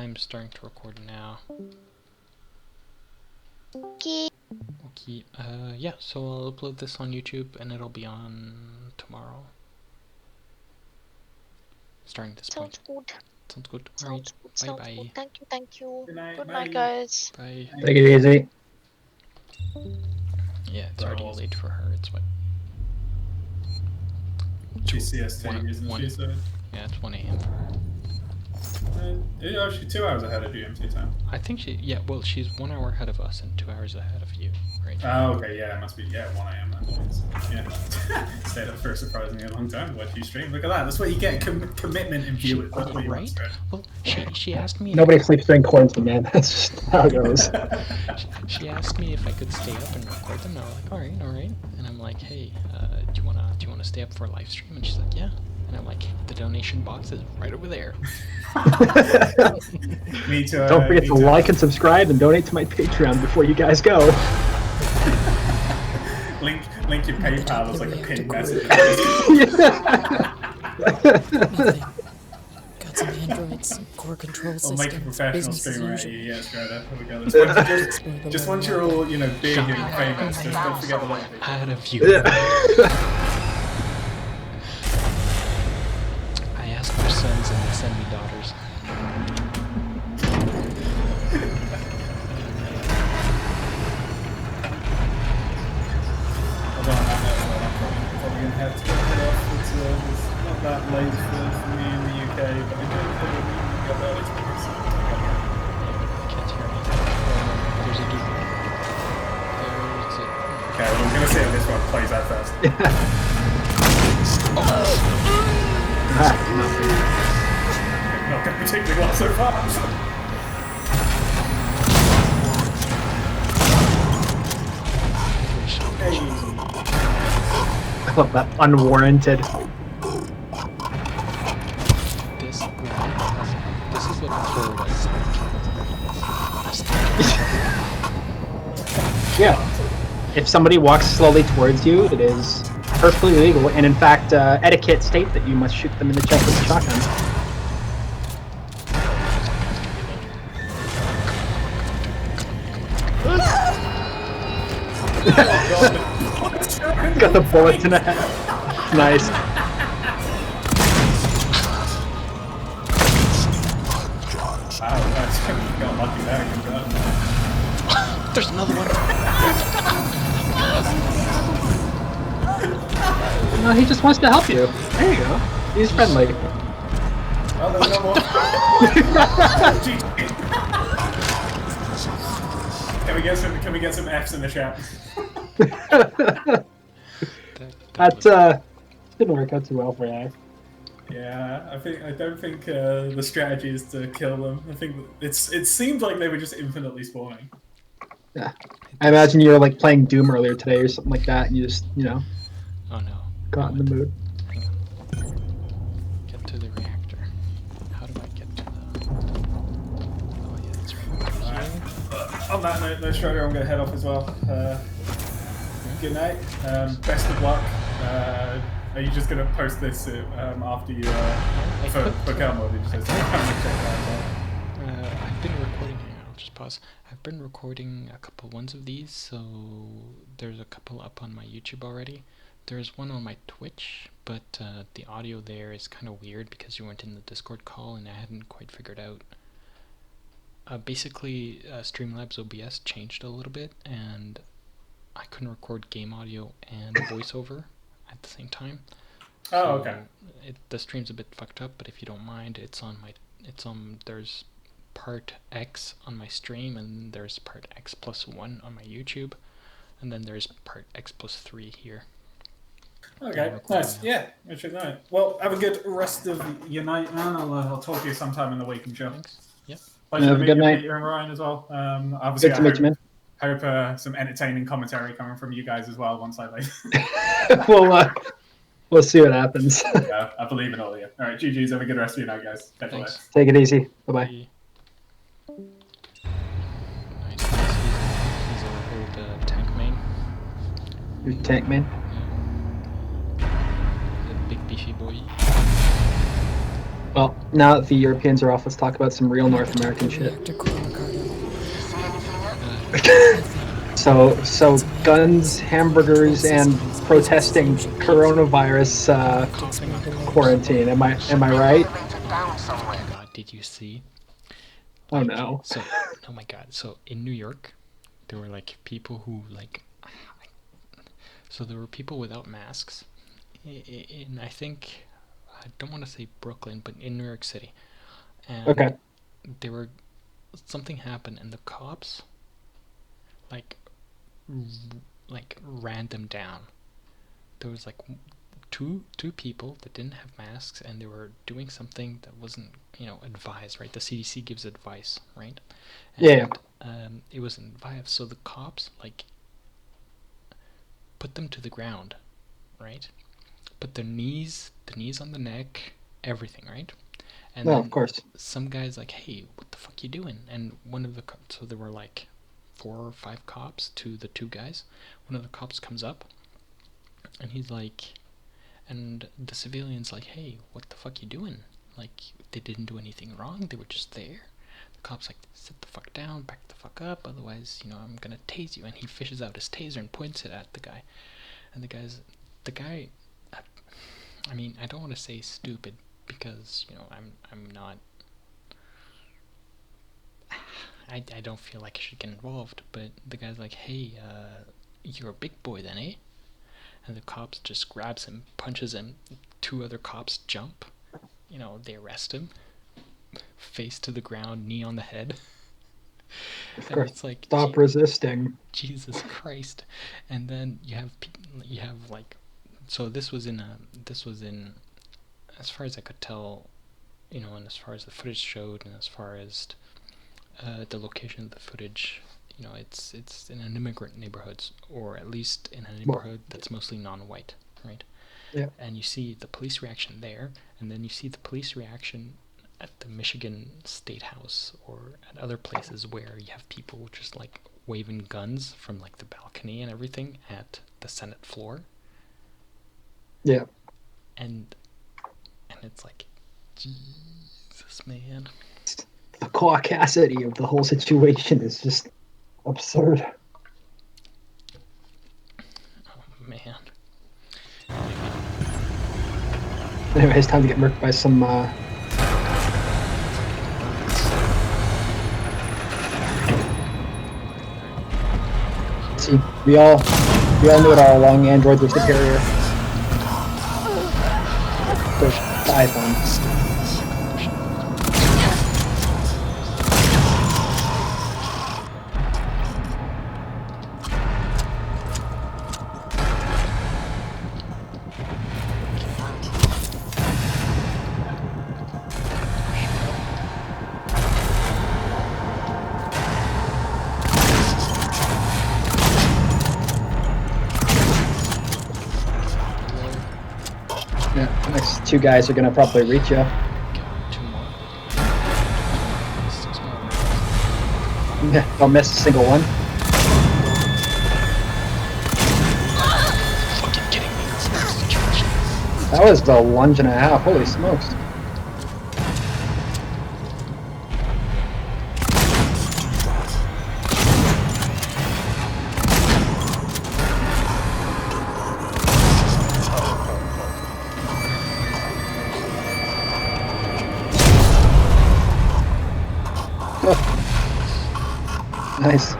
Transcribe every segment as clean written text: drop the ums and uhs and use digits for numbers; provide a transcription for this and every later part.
I'm starting to record now. Okay. Okay, yeah, so I'll upload this on YouTube and it'll be on tomorrow. Starting this point. Sounds good. Sounds good. Sounds Alright, good. Sounds bye-bye. good. Thank you. Thank you. Good Good night, night, guys. Bye. Take it easy. Yeah, it's already Bro. late for her. It's what? She's CST, isn't she? So, Yeah, it's 1 a.m. for her. yeah, she's 2 hours ahead of GMT time. I think yeah, well, she's 1 hour ahead of us and 2 hours ahead of you, right? Oh, okay, yeah, it must be, 1 a.m. then. Yeah. Stayed up for a surprisingly long time to watch you stream. Look at that, that's what you get, commitment in viewers. That's what you right? want. Well, she asked me... Nobody sleeps during quarantine, man. That's just how it goes. She asked me if I could stay up and record them, and I was like, alright. And I'm like, hey, do you wanna stay up for a live stream? And she's like, yeah. And I'm like, the donation box is right over there. Me too. Don't forget to like and subscribe and donate to my Patreon before you guys go. link your PayPal as like a pinned message. Nothing. Got some androids, some core control systems. We'll make a professional business as streamer out of usual. you, yeah, straight up. Here we go. Just once you're all, big and famous, just don't forget the like. Out of you. I ask for sons and they send me daughters. Although on that note, I'm probably going to have to head off. It's not that late for me in the UK, but I do probably get that experience. I can't hear anything. There's a dude. There's a... Okay, well, I'm going to see how this one plays out first. Not going particularly well so far. Hey. I love that unwarranted. This is what Florida is. Yeah. If somebody walks slowly towards you, it is perfectly legal, and in fact, etiquette state that you must shoot them in the chest with a shotgun. Got the bullets in the head. Nice. Wow, that's got lucky there. Good job. There's another one. No, he just wants to help you. There you go. He's friendly. Oh, there's no more. Can we get some Fs in the chat? That didn't work out too well for you. Yeah, I don't think the strategy is to kill them. I think it seemed like they were just infinitely spawning. Yeah. I imagine you were like playing Doom earlier today or something like that, and you just, Oh no. got in the mood. Hang on. Get to the reactor. How do I get to the... Oh yeah, that's right. Alright. On that note, though, Schroeder, I'm going to head off as well. Good night. Best of luck. Are you just going to post this after you for Kelmo? Did you say? I've been recording. Hang on, I'll just pause. I've been recording a couple ones of these, so there's a couple up on my YouTube already. There's one on my Twitch, but the audio there is kind of weird because you weren't in the Discord call and I hadn't quite figured out. Basically, Streamlabs OBS changed a little bit, and I couldn't record game audio and voiceover at the same time. Oh, okay. The stream's a bit fucked up, but if you don't mind, there's part X on my stream, and there's part X+1 on my YouTube, and then there's part X+3 here. Okay, nice. Yeah, I should know. Well, have a good rest of your night, man. I'll talk to you sometime in the week, I'm sure. Thanks. Yep. Pleasure Have to a meet good you, night. Peter and Ryan as well. Obviously, Good to meet you, man. hope some entertaining commentary coming from you guys as well once I leave. We'll see what happens. Yeah, I believe in all of you. All right, GG's. Have a good rest of your night, guys. Catch you later. Thanks. Take it easy. Bye-bye. Nice. He's a old tank main. Your tank man. Yeah. The big beefy boy. Well, now that the Europeans are off, let's talk about some real North American shit. Reactor core, Ricardo. So guns, hamburgers, and protesting coronavirus quarantine. Am I right? Oh my god, did you see? Oh Like, no. So, oh my god. So in New York, there were like people who like. So there were people without masks. In I think I don't want to say Brooklyn, but in New York City, and Okay. they were something happened, and the cops like ran them down. There was like two people that didn't have masks, and they were doing something that wasn't advised, right? The CDC gives advice, right? And, Yeah. it wasn't advised, so the cops like put them to the ground, right? Put the knees on the neck, everything, right? And No, then of course. some guy's like, "Hey, what the fuck you doing?" And one of the so there were like 4 or 5 cops to the 2 guys. One of the cops comes up, and he's like, and the civilian's like, "Hey, what the fuck you doing? Like, they didn't do anything wrong. They were just there." The cop's like, "Sit the fuck down, back the fuck up, otherwise, I'm gonna tase you." And he fishes out his taser and points it at the guy. And the guy, I mean, I don't want to say stupid because I'm not. I don't feel like I should get involved, but the guy's like, "Hey, you're a big boy then, eh?" And the cops just grabs him, punches him. 2 other cops jump. They arrest him. Face to the ground, knee on the head. Of And course. it's like, Stop resisting. Jesus Christ. And then you have like, so this was in as far as I could tell, and as far as the footage showed, and as far as the location of the footage, it's in an immigrant neighborhood, or at least in a neighborhood that's mostly non-white, right? Yeah. And you see the police reaction there, and then you see the police reaction at the Michigan State House or at other places where you have people just like waving guns from like the balcony and everything at the Senate floor. Yeah. And it's like, Jesus, man. The caucasity of the whole situation is just absurd. Oh, man. Anyway, it's time to get murked by some See, we all knew it all along. Androids were superior. Push the iPhone. Yeah, the next 2 guys are gonna probably reach you. God, 2 more. 6 more. Yeah, don't miss a single one. Fucking kidding me. This is the situation. That was a lunge and a half. Holy smokes. Nice.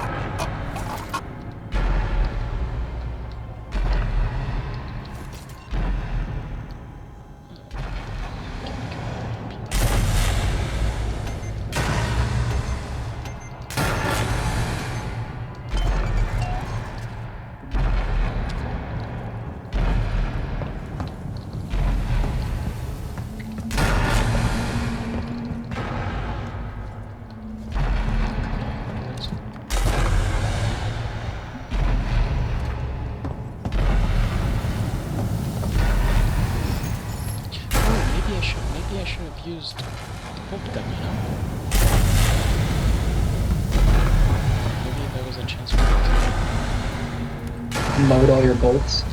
Maybe I should have used the bolt gun, Maybe there was a chance for me to Load all your bolts.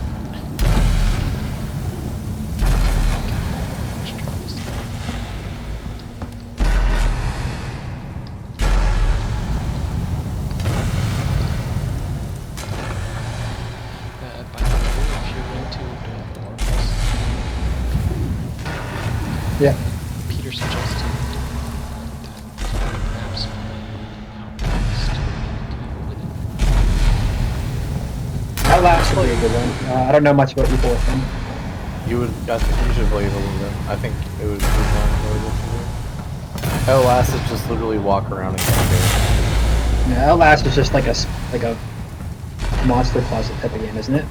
This would be a good one. I don't know much about Evil Within. I think you should play Evil Within. I think it would be more enjoyable for you. Outlast is just literally walk around and campaign. Yeah, Outlast is just like a monster closet type of game, isn't it?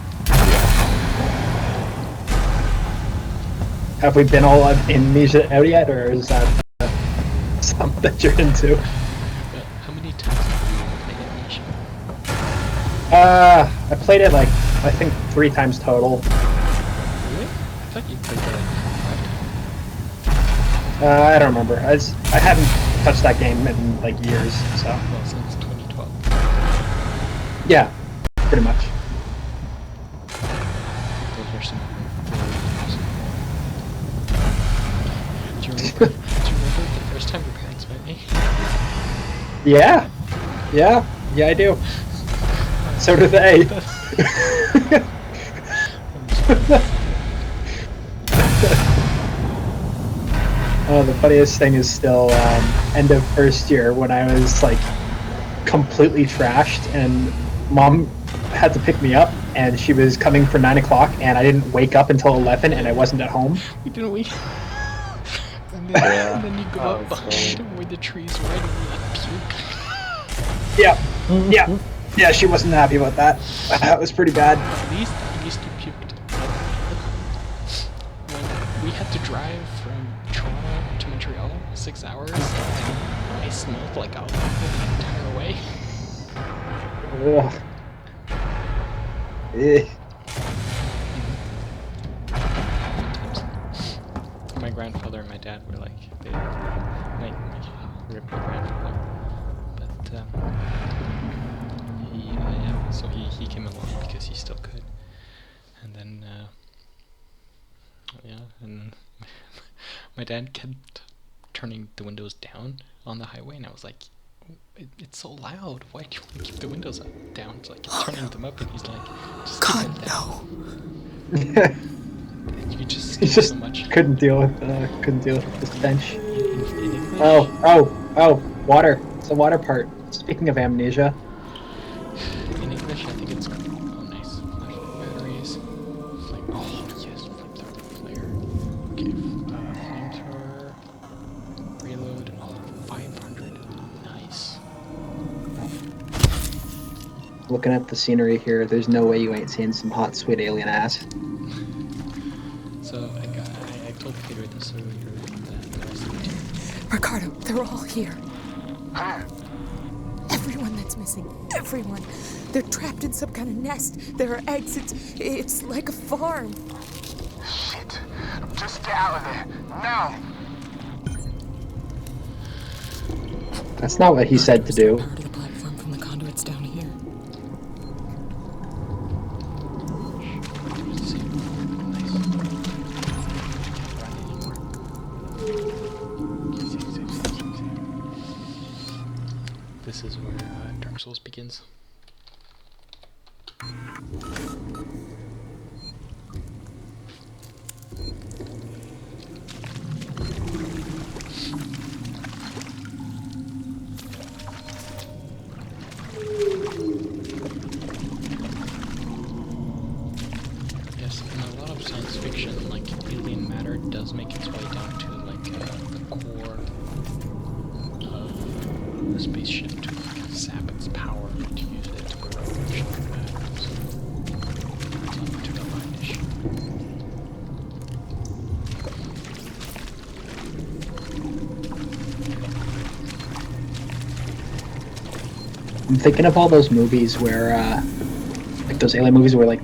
Have we been all Amnesia out yet, or is that something that you're into? How many times have you played Amnesia? I played it like, I think 3 times total. Really? I thought you played that like 5 times. I don't remember. I haven't touched that game in like years, so. Well, since 2012. Yeah, pretty much. Those are some Do you remember the first time your parents met me? Yeah, I do. So do they. Oh, the funniest thing is still end of first year when I was like completely trashed and mom had to pick me up and she was coming for 9 o'clock and I didn't wake up until 11 and I wasn't at home. We didn't wait. And then you go up behind where the trees right and you like puke. Yeah, she wasn't happy about that. That was pretty bad. At least you puked. When we had to drive from Toronto to Montreal, 6 hours, and I smelled like alcohol the entire way. Ugh. Eh. My grandfather and my dad were like, my grandfather, but so he came along because he still could, and then and my dad kept turning the windows down on the highway, and I was like, it's so loud. Why do you want to keep the windows down? It's like turning them up, and he's like, just keep them down. You just so much. Couldn't deal with the stench. In English, Oh, water. It's the water part. Speaking of amnesia. in English, I think it's nice. Batteries. Oh yes, flare. Okay, flamethrower. Reload. Oh, 500. Nice. Looking at the scenery here, there's no way you ain't seen some hot, sweet alien ass. So I told Peter this earlier that I was thinking. Ricardo, they're all here. Everyone that's missing. Everyone. They're trapped in some kind of nest. There are eggs. It's like a farm. Shit. Just get out of there. Now. That's not what he said to do. Power to the platform from the conduits down here. This is where Dark Souls begins. Yes, in a lot of science fiction, like alien matter does make its way down to like the core of the spaceship to like sap its power to use it to grow ship matters. It's up to the line-ish. I'm thinking of all those movies where, like those alien movies where like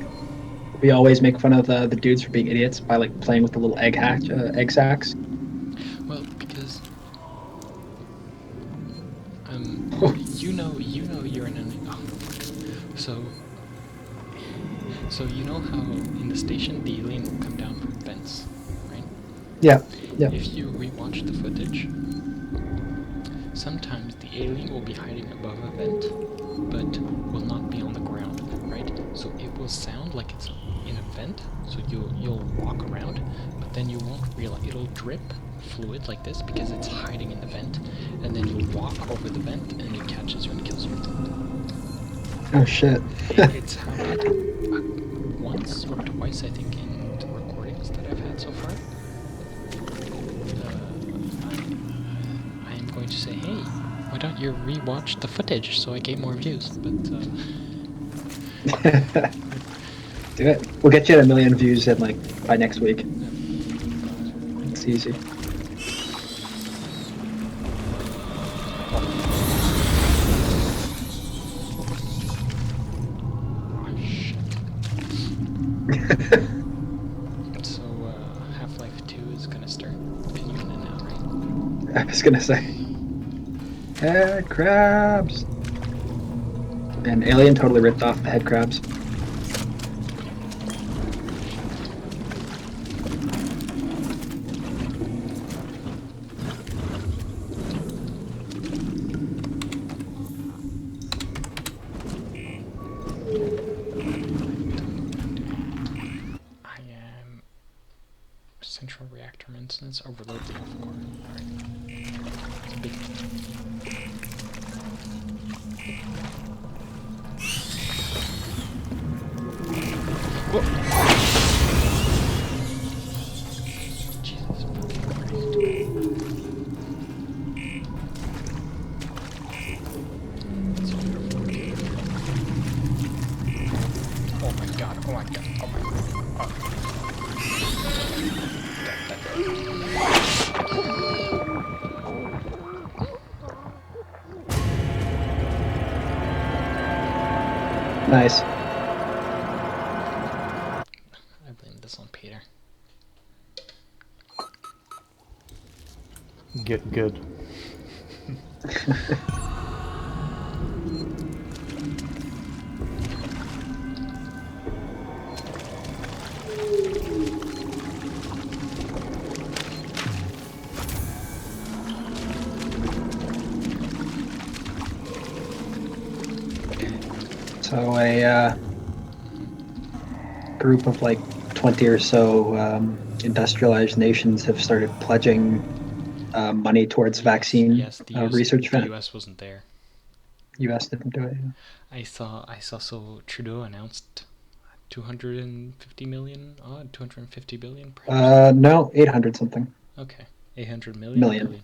we always make fun of the dudes for being idiots by like playing with the little egg sacs. Well, because you know you're an enemy. Oh, so you know how in the station the alien will come down from vents, right? Yeah. If you rewatch the footage, sometimes the alien will be hiding above a vent, but will not be on the ground, right? So it will sound like it's in a vent, so you'll walk around, but then you won't realize it'll drip fluid like this because it's hiding in the vent, and then you walk over the vent and it catches you and kills you. Oh shit. It's how once or twice, I think, in the recordings that I've had so far. I am going to say, hey, why don't you rewatch the footage so I get more views? But Do it. We'll get you 1 million views in by next week. God. It's easy. Oh, shit. So, Half-Life 2 is gonna start any minute now, right? I was gonna say. Head crabs! And Alien totally ripped off the head crabs. I am central reactor maintenance, overload the alpha core. Alright. It's a big Whoa. Jesus fucking Christ. It's beautiful. Oh my god, oh my god, oh my god. Nice. I blame this on Peter. Get good. So a group of 20 or so industrialized nations have started pledging money towards vaccine Yes, the research. the US wasn't there. U.S. didn't do it. I saw so Trudeau announced 250 million, 250 billion perhaps? No, 800 something. Okay. 800 million? Million.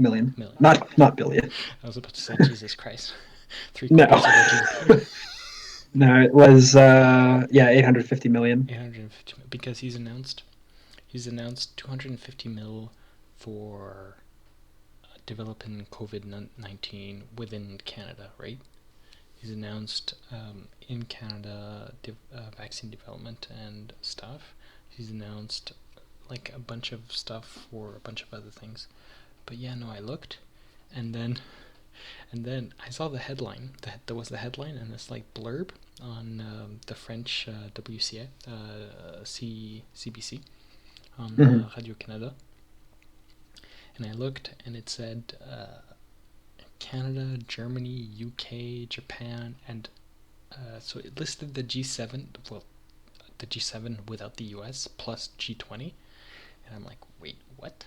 Billion? Million. Not billion. I was about to say, Jesus Christ. No. 3/4 of the GDP. No, it was 850 million. 850 because he's announced 250 mil for developing COVID-19 within Canada, right? He's announced in Canada vaccine development and stuff. He's announced a bunch of stuff for a bunch of other things. But yeah, no, I looked, and then I saw the headline. There was the headline and this blurb on the French WCA, CBC, on Radio Canada. And I looked, and it said Canada, Germany, UK, Japan, and so it listed the G7. Well, the G7 without the US plus G20, and I'm like, wait, what?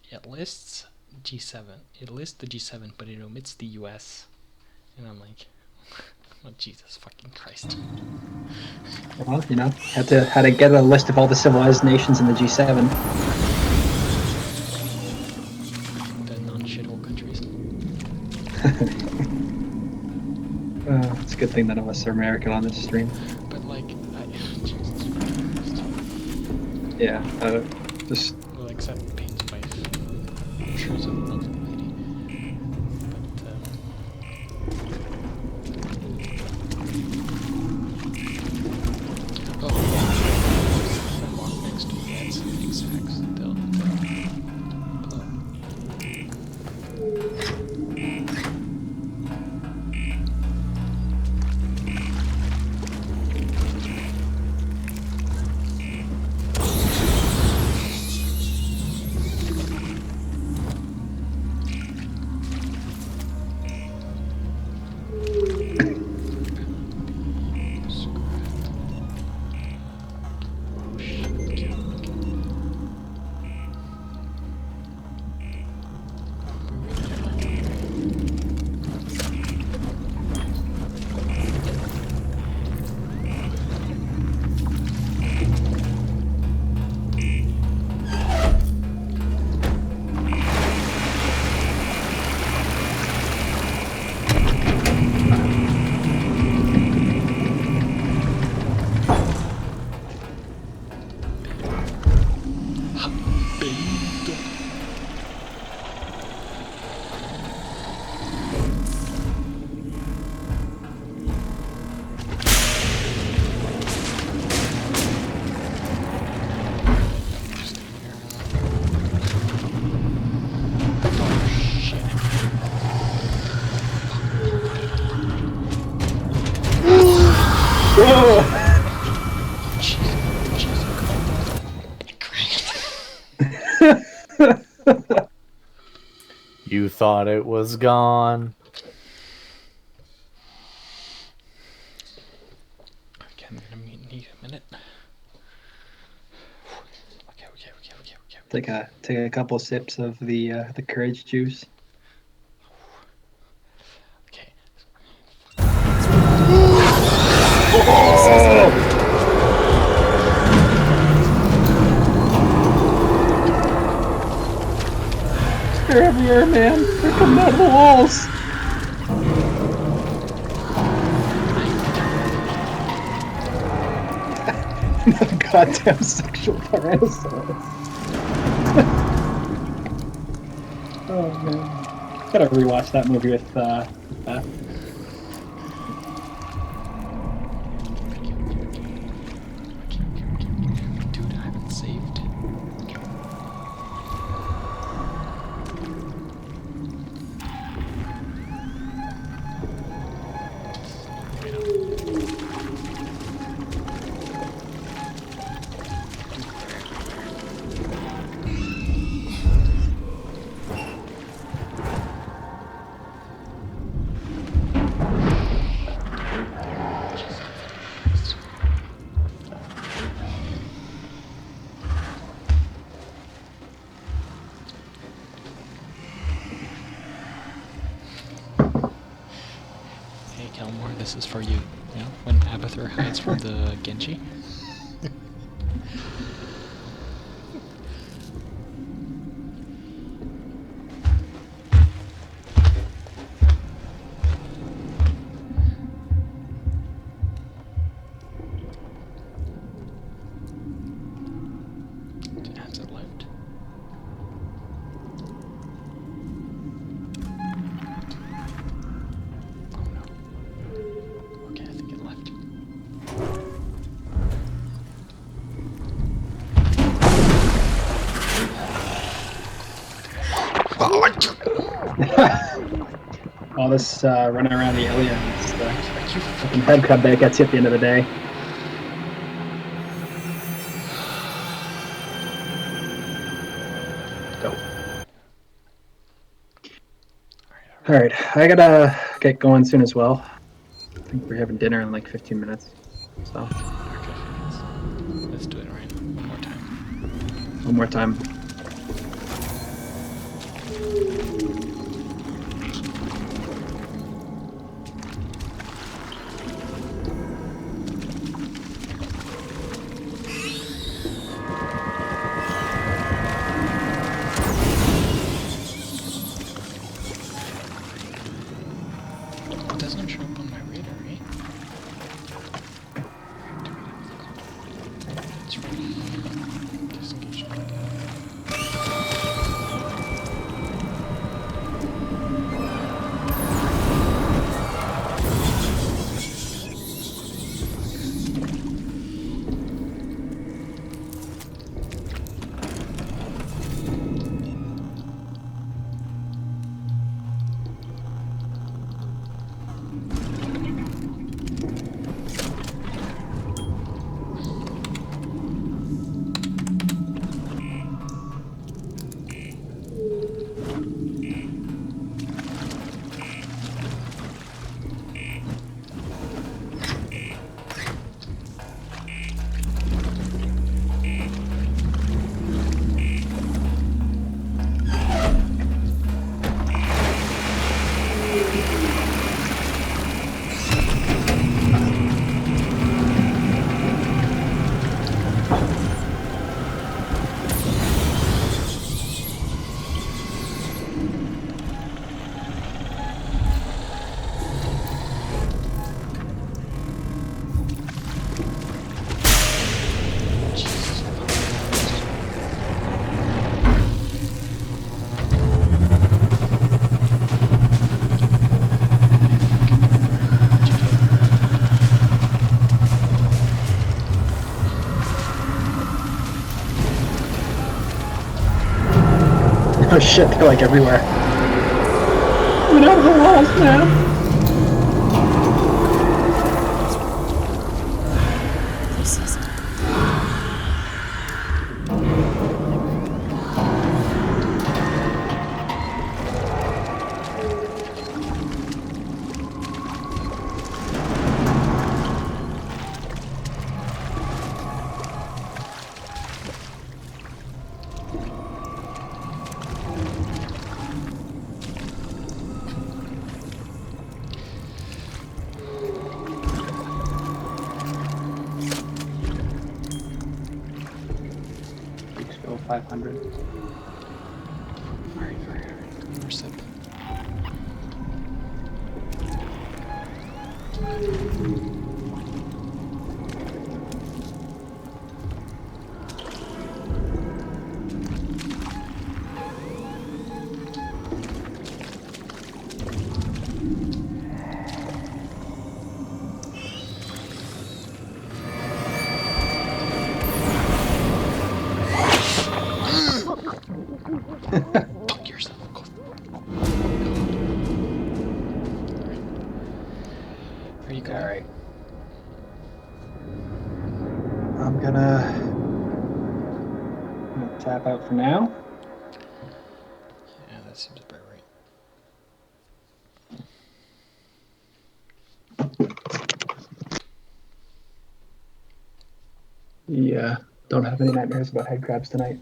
It lists G7. It lists the G7, but it omits the US, and I'm like, oh Jesus fucking Christ! Well, had to get a list of all the civilized nations in the G7. The non-shithole countries. It's a good thing none of us are American on this stream. But Jesus Christ. Yeah, just. Well, except Payne's wife. She was a lovely lady. But oh, the walk next to me had some exacts. Hello. You thought it was gone. Okay, I'm gonna need a minute. Okay. Take a couple sips of the courage juice. Okay. They're everywhere, man. They're coming out of the walls. Goddamn sexual tyrannosaurus. Oh man, gotta rewatch that movie with Beth. Dude, I haven't saved. Hey Kelmore, this is for you. You know, when Abathur hides from the Genji. Has it left? Oh no. Okay, I think it left. All this running around the alien, it's the fucking head crab that gets you at the end of the day. All right, I gotta get going soon as well. I think we're having dinner in like 15 minutes. So. Okay, let's do it right one more time. One more time. It doesn't show up on my radar, right? It's right. Disengage like Oh shit, they're like everywhere. Coming out of the walls, man. This is 500. Alright. One more sip. Fuck yourself. Go. Are you going? Alright. I'm gonna tap out for now. Yeah, that seems about right. Yeah, don't have any nightmares about head crabs tonight.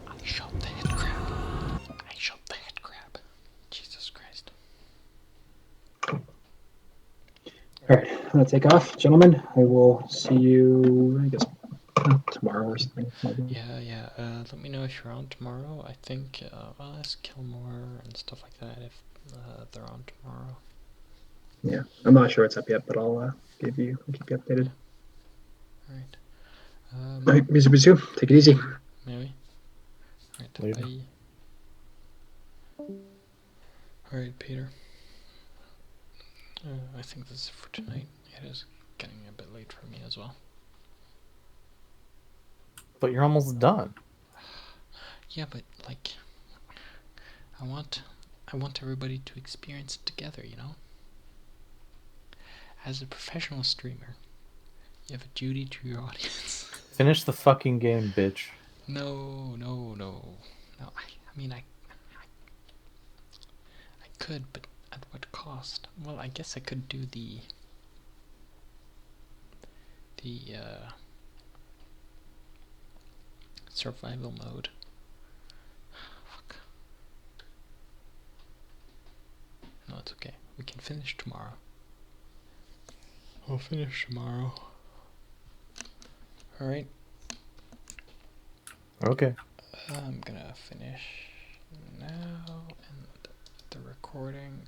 I shot the head crab. I shot the head crab. Jesus Christ. Alright, I'm gonna take off, gentlemen. I will see you, I guess, tomorrow or something. Yeah. Let me know if you're on tomorrow. I think I'll ask Kilmore and stuff like that if they're on tomorrow. Yeah, I'm not sure what's up yet, but I'll keep you updated. Alright. Alright, Mizu, take it easy. Maybe. Alright, Later. bye. Alright, Peter. I think this is for tonight. It is getting a bit late for me as well. But you're almost done. Yeah, but like, I want everybody to experience it together, you know? As a professional streamer, you have a duty to your audience. Finish the fucking game, bitch. No. I mean, I could, but at what cost? Well, I guess I could do the survival mode. Fuck. No, it's okay. We can finish tomorrow. We'll finish tomorrow. Alright. Okay. I'm gonna finish now, and the recording